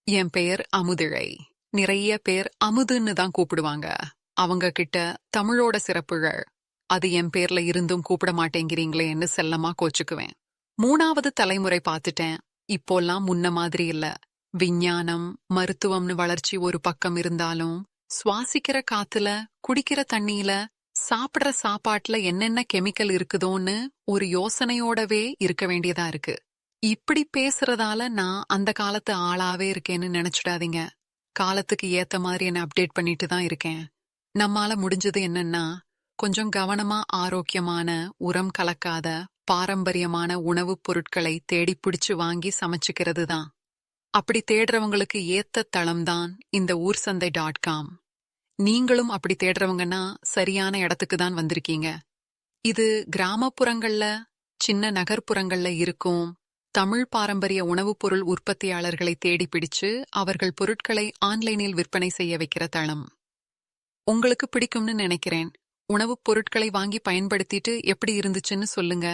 என் பெயர் அமுதிழை. நிறைய பேர் அமுதுன்னு தான் கூப்பிடுவாங்க. அவங்க கிட்ட தமிழோட சிறப்புகள் அது என் பேர்ல இருந்தும் கூப்பிட மாட்டேங்கிறீங்களேன்னு செல்லமா கோச்சுக்குவேன். 3வது தலைமுறை பார்த்துட்டேன். இப்போல்லாம் முன்ன மாதிரி இல்ல. விஞ்ஞானம் மருத்துவம்னு வளர்ச்சி ஒரு பக்கம் இருந்தாலும் சுவாசிக்கிற காத்துல, குடிக்கிற தண்ணியில, சாப்பிடுற சாப்பாட்டுல என்னென்ன கெமிக்கல் இருக்குதோன்னு ஒரு யோசனையோடவே இருக்க வேண்டியதா இருக்கு. இப்படி பேசுறதால நான் அந்த காலத்து ஆளாவே இருக்கேன்னு நினைச்சிடாதீங்க. காலத்துக்கு ஏத்த மாதிரி என்ன அப்டேட் பண்ணிட்டு தான் இருக்கேன். நம்மால முடிஞ்சது என்னன்னா, கொஞ்சம் கவனமா ஆரோக்கியமான, உரம் கலக்காத, பாரம்பரியமான உணவுப் பொருட்களை தேடி பிடிச்சு வாங்கி சமைச்சுக்கிறது தான். அப்படி தேடுறவங்களுக்கு ஏத்த தளம்தான் இந்த ஊர்சந்தை.com. நீங்களும் அப்படி தேடுறவங்கன்னா சரியான இடத்துக்கு தான் வந்திருக்கீங்க. இது கிராமப்புறங்கள்ல, சின்ன நகர்ப்புறங்கள்ல இருக்கும் தமிழ் பாரம்பரிய உணவுப் பொருள் உற்பத்தியாளர்களை தேடி பிடிச்சு அவர்கள் பொருட்களை ஆன்லைனில் விற்பனை செய்ய வைக்கிற தளம். உங்களுக்கு பிடிக்கும்னு நினைக்கிறேன். உணவுப் பொருட்களை வாங்கி பயன்படுத்திட்டு எப்படி இருந்துச்சுன்னு சொல்லுங்க.